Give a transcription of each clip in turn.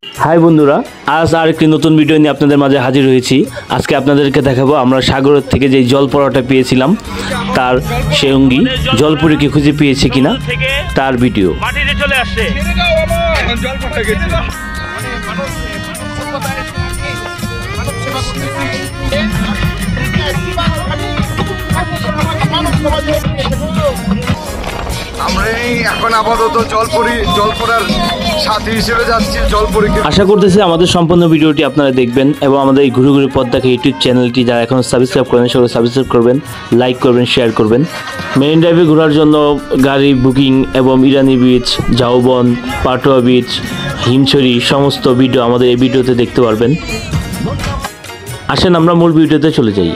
High বন্ধুরা, আজ আরেকটি নতুন ভিডিও নিয়ে আপনাদের মাঝে হাজির হয়েছি। আজকে আপনাদেরকে দেখাবো আমরা সাগরের থেকে যে জলপরাটা পেয়েছিলাম তার সঙ্গী জলপরীকে খুঁজে পেয়েছি কিনা তার ভিডিও। মাটিতে চলে আসছে আমরা এখন আপাতত জলপরার সাথী হিসেবে যাচ্ছি জলপরীকে। আশা করতেছি আমাদের সম্পূর্ণ ভিডিওটি আপনারা দেখবেন এবং আমাদের এই ঘুরে ঘুরে পথ দেখা ইউটিউব চ্যানেলটি যারা এখনও সাবস্ক্রাইব করেন সেগুলো সাবস্ক্রাইব করবেন, লাইক করবেন, শেয়ার করবেন। মেরিন ড্রাইভে ঘোরার জন্য গাড়ি বুকিং এবং ইরানি বিচ, ঝাউবন, পাটুয়া বিচ, হিমছড়ি সমস্ত ভিডিও আমাদের এই ভিডিওতে দেখতে পারবেন। আসেন আমরা মূল ভিডিওতে চলে যাই।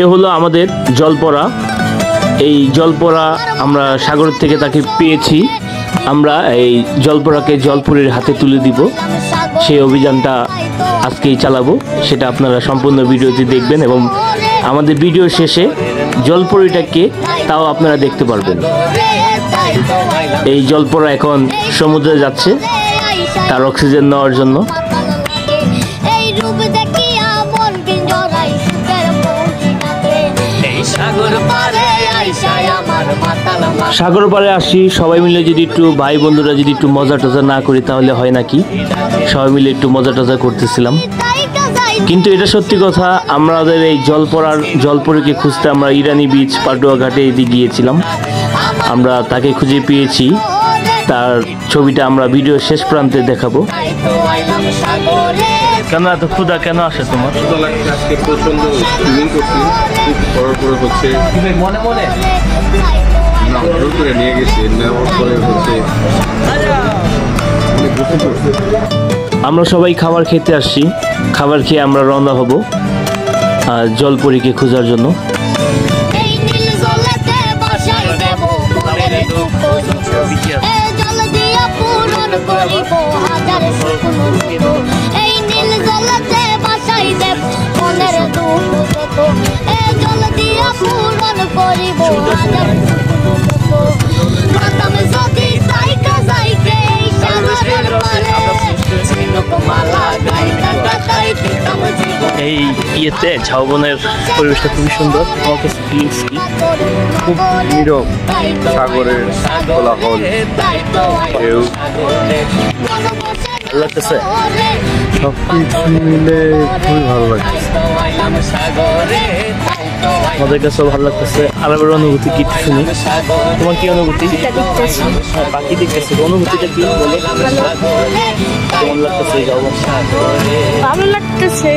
এ হলো আমাদের জলপরা। এই জলপরা আমরা সাগর থেকে তাকে পেয়েছি। আমরা এই জলপরাকে জলপরীর হাতে তুলে দিব, সেই অভিযানটা আজকেই চালাবো। সেটা আপনারা সম্পূর্ণ ভিডিওতে দেখবেন এবং আমাদের ভিডিও শেষে জলপরীটাকে তাও আপনারা দেখতে পারবেন। এই জলপরা এখন সমুদ্রে যাচ্ছে তার অক্সিজেন নেওয়ার জন্য। সাগর পাড়ে আসি সবাই মিলে যদি একটু ভাই বন্ধুরা যদি একটু মজা টজা না করি তাহলে হয় নাকি। সবাই মিলে একটু মজা টজা করতেছিলাম, কিন্তু এটা সত্যি কথা। আমাদের এই জলপরীকে খুঁজতে আমরা ইরানি বিচ, পাটুয়া ঘাটে এদিকে গিয়েছিলাম। আমরা তাকে খুঁজে পেয়েছি। তার ছবিটা আমরা ভিডিও শেষ প্রান্তে দেখাবো। কেন এত ক্ষুধা কেন আসে তোমার? মনে মনে নিয়ে গেছি আমরা সবাই খাবার খেতে আসছি। খাবার খেয়ে আমরা রওনা হব জলপরীকে খোঁজার জন্য। এই ইয়েতে ঝাউবনের পরিবেশটা খুবই সুন্দর। খুব নীরব, সাগরের কোলাহল, ঢেউ লাগতেছে। সবকিছু মিলে খুবই ভালো লাগছে। আমাদের কাছেও ভালো লাগতেছে। আরবের অনুভূতি কি শুনি। তোমার কি অনুভূতি? পাখি দেখতেছে, অনুভূতিটা কি বলে? কেমন লাগতেছে? ভালো লাগতেছে।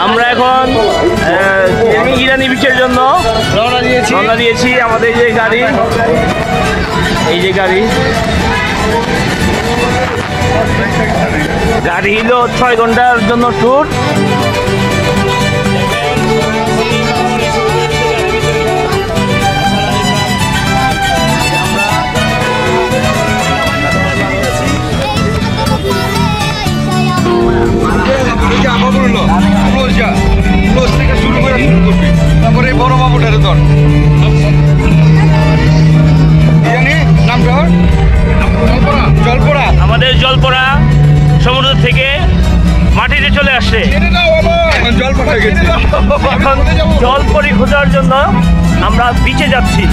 আমরা এখন ইরানি বিচের জন্য রওনা দিয়েছি। আমাদের এই যে গাড়ি হলো 6 ঘন্টার জন্য ট্যুর। তারপরে বড় বাবুটারে ধর। জলপরা আমাদের জলপরা সমুদ্র থেকে মাটিতে চলে আসছে। এখন জলপরী খোঁজার জন্য আমরা বিচে যাচ্ছি।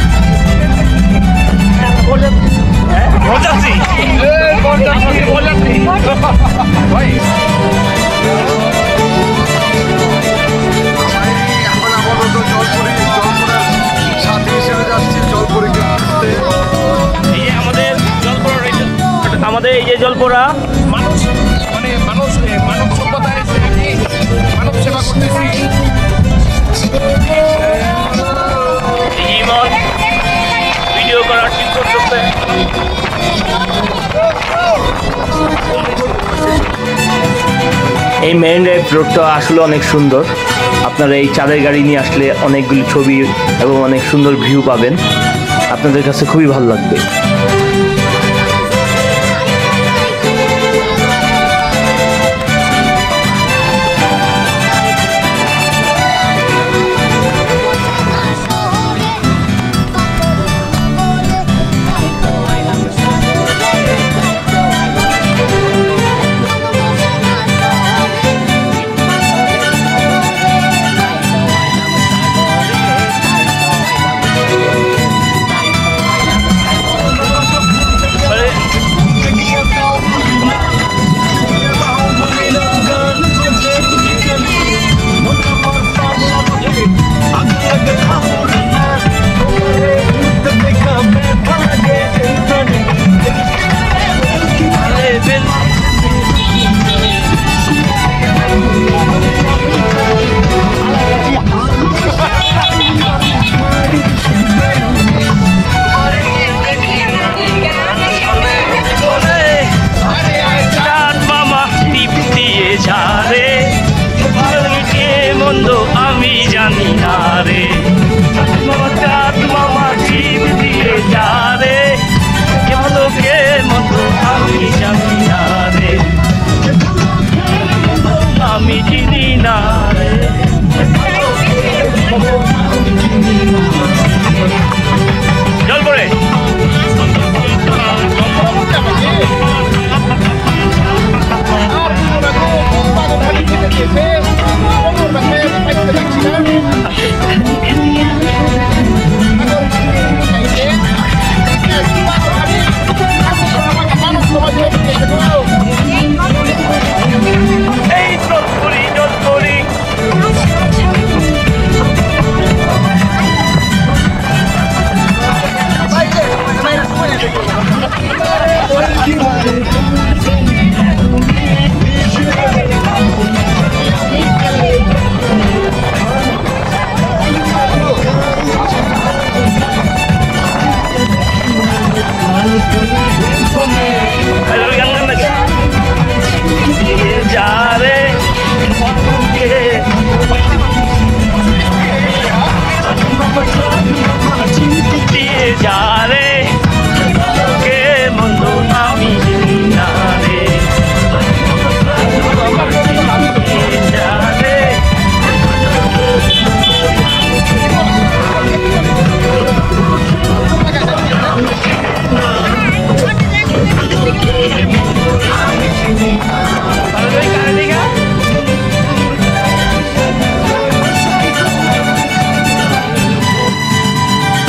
আমাদের এই যে জলপরা মানব সভ্যতায় মানব সেবা করতেছি। ভিডিও করার ঠিক করতেছে। এই মেরিন ড্রাইভ রোডটা আসলে অনেক সুন্দর। আপনারা এই চাঁদের গাড়ি নিয়ে আসলে অনেকগুলি ছবি এবং অনেক সুন্দর ভিউ পাবেন। আপনাদের কাছে খুবই ভালো লাগবে।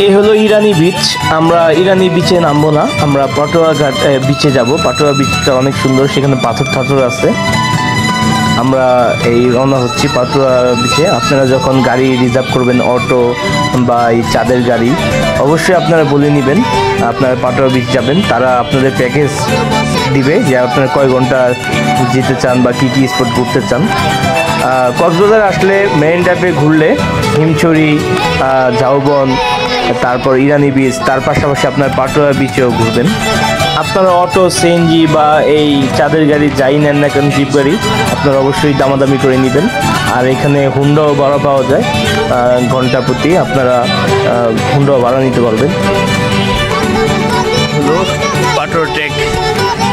এই হলো ইরানি বিচ। আমরা ইরানি বিচে নামবো না, আমরা পাটোয়া ঘাট বিচে যাব। পাটোয়া বিচটা অনেক সুন্দর, সেখানে পাথর ঠাথর আছে। আমরা এই রওনা হচ্ছি পাটোয়া বিচে। আপনারা যখন গাড়ি রিজার্ভ করবেন, অটো বা এই চাঁদের গাড়ি, অবশ্যই আপনারা বলে নেবেন আপনারা পাটোয়া বিচ যাবেন। তারা আপনাদের প্যাকেজ দিবে যে আপনারা কয় ঘন্টা যেতে চান বা কী কী স্পট ঘুরতে চান। কক্সবাজার আসলে মেরিন ড্রাইভে ঘুরলে হিমছড়ি, ঝাউবন, তারপর ইরানি বিচ, তার পাশাপাশি আপনার পাটোয়া বিচেও ঘুরবেন। আপনারা অটো, সিএনজি বা এই চাঁদের গাড়ি যাই নেন না কেন, জিপ গাড়ি, আপনারা অবশ্যই দামাদামি করে নেবেন। আর এখানে হুন্ডাও ভাড়া পাওয়া যায়, ঘন্টা প্রতি আপনারা হুন্ডাও ভাড়া নিতে পারবেন। পাটোয়া টেক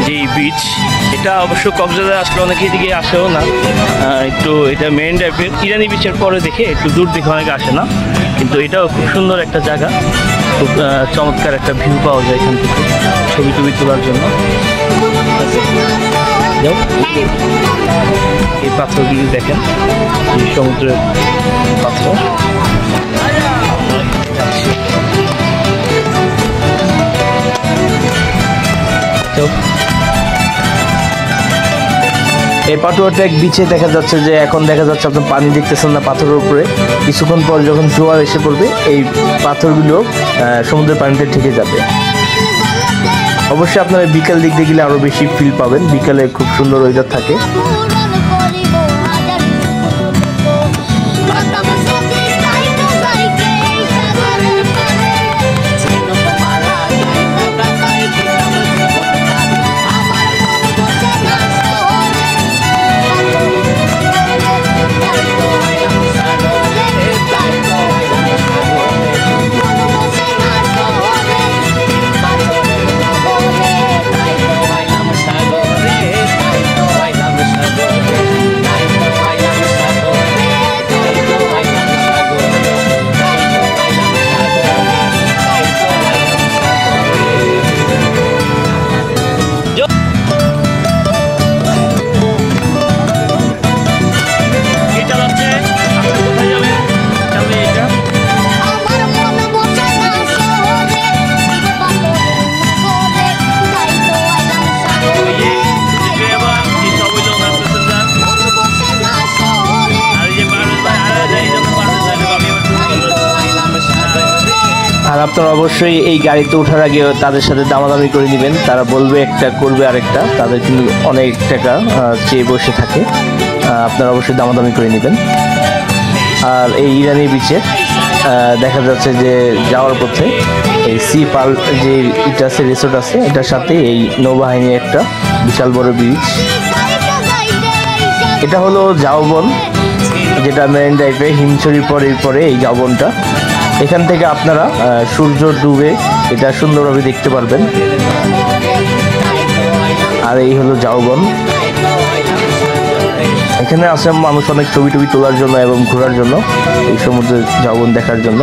যে বিচ, এটা অবশ্য কক্সবাজার আসলে অনেকে এদিকে আসেও না। একটু এটা মেরিন ড্রাইভের ইরানি বিচের পরে দেখে একটু দূর দেখে অনেকে আসে না, কিন্তু এটাও খুব সুন্দর একটা জায়গা। খুব চমৎকার একটা ভিউ পাওয়া যায় এখান থেকে ছবি টবি তোলার জন্য। এই পাথরগুলি দেখেন, এই সমুদ্রের পাথর। এই পাটোয়া টেক বিচে দেখা যাচ্ছে যে এখন দেখা যাচ্ছে আপনার পানি দেখতেছেন না পাথরের উপরে। কিছুক্ষণ পর যখন জোয়ার এসে পড়বে, এই পাথরগুলো সমুদ্রের পানিতে ঢেকে যাবে। অবশ্যই আপনারা বিকাল দিক দিয়ে গেলে আরো বেশি ফিল পাবেন। বিকালে খুব সুন্দর ওয়েদার থাকে। আর আপনারা অবশ্যই এই গাড়িতে ওঠার আগে তাদের সাথে দামাদামি করে নেবেন। তারা বলবে একটা, করবে আরেকটা, তাদের কিন্তু অনেক টাকা চেয়ে বসে থাকে। আপনারা অবশ্যই দামাদামি করে নেবেন। আর এই ইরানি বিচে দেখা যাচ্ছে যে যাওয়ার পথে এই সি পাল যে এটা আছে, রিসোর্ট আছে, এটার সাথে এই নৌবাহিনীর একটা বিশাল বড় বিচ। এটা হলো ঝাউবন, যেটা মেরিন ড্রাইভে হিমছড়ির পরে এই ঝাউবনটা। এখান থেকে আপনারা সূর্য ডুবে এটা সুন্দরভাবে দেখতে পারবেন। আর এই হলো ঝাউবন। এখানে আসে মানুষ অনেক ছবি টবি তোলার জন্য এবং ঘোরার জন্য, এই সমুদ্রের ঝাউবন দেখার জন্য।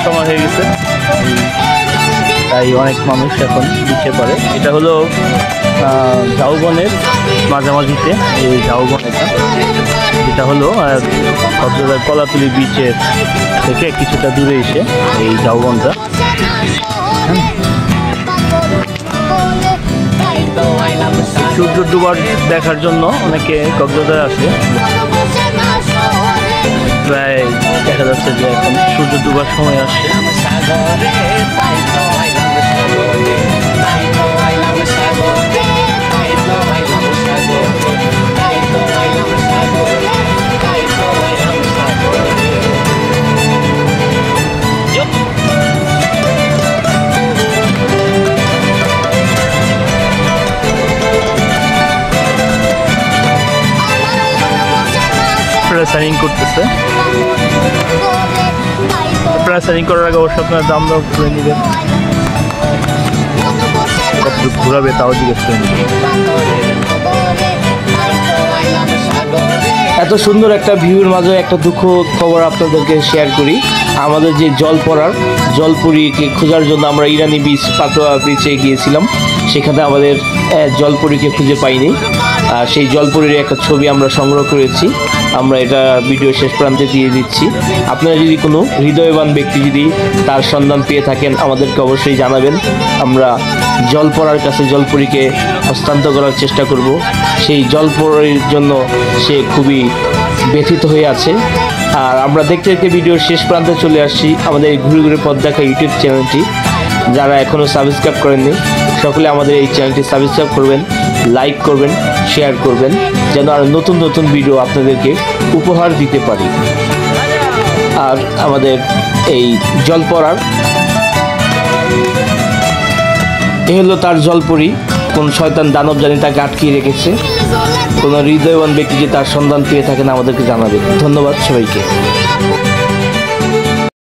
সময় হয়ে গেছে, তাই অনেক মানুষ এখন বিচে পড়ে। এটা হলো ঝাউবনের মাঝামাঝিতে এই ঝাউবন, এটা হলো কক্সবাজার কলাতলি বিচের থেকে কিছুটা দূরে এসে এই ঝাউবনটা। সূর্য ডুবার দেখার জন্য অনেকে কক্সবাজারে আসে। প্রায় দেখা যাচ্ছে যে এখন সূর্য ডুবার সময় আসছে। প্রেসারিং করতেছে। প্রেসারিং করার আগে অবশ্য আপনার দাম দাম করে নেবেন, কতটুকু ঘুরাবে তাও জিজ্ঞেস করে নেবেন। এত সুন্দর একটা ভিউর মাঝে একটা দুঃখ খবর আপনাদেরকে শেয়ার করি। আমাদের যে জলপুরিকে খোঁজার জন্য আমরা ইরানি বিচ পাটোয়া বিচে গিয়েছিলাম, সেখানে আমাদের জলপুরিকে খুঁজে পাইনি। আর সেই জলপুরির একটা ছবি আমরা সংগ্রহ করেছি, আমরা এটা ভিডিও শেষ প্রান্তে দিয়ে দিচ্ছি। আপনারা যদি কোনো হৃদয়বান ব্যক্তি যদি তার সন্ধান পেয়ে থাকেন আমাদেরকে অবশ্যই জানাবেন। আমরা জলপরার কাছে জলপুরিকে হস্তান্তর করার চেষ্টা করব। সেই জলপরির জন্য সে খুবই ব্যথিত হয়ে আছে। আর আমরা দেখতে দেখতে ভিডিওর শেষ প্রান্তে চলে আসছি। আমাদের এই ঘুরে ঘুরে পথ দেখা ইউটিউব চ্যানেলটি যারা এখনও সাবস্ক্রাইব করেননি, সকলে আমাদের এই চ্যানেলটি সাবস্ক্রাইব করবেন, লাইক করবেন, শেয়ার করবেন, যেন আরও নতুন নতুন ভিডিও আপনাদেরকে উপহার দিতে পারি। আর আমাদের এই জলপরার এ হলো তার জলপরি। কোন শয়তান দানব জানি তাকে আটকিয়ে রেখেছে। কোনো হৃদয়বান ব্যক্তি যে তার সন্ধান পেয়ে থাকেন আমাদেরকে জানাবে। ধন্যবাদ সবাইকে।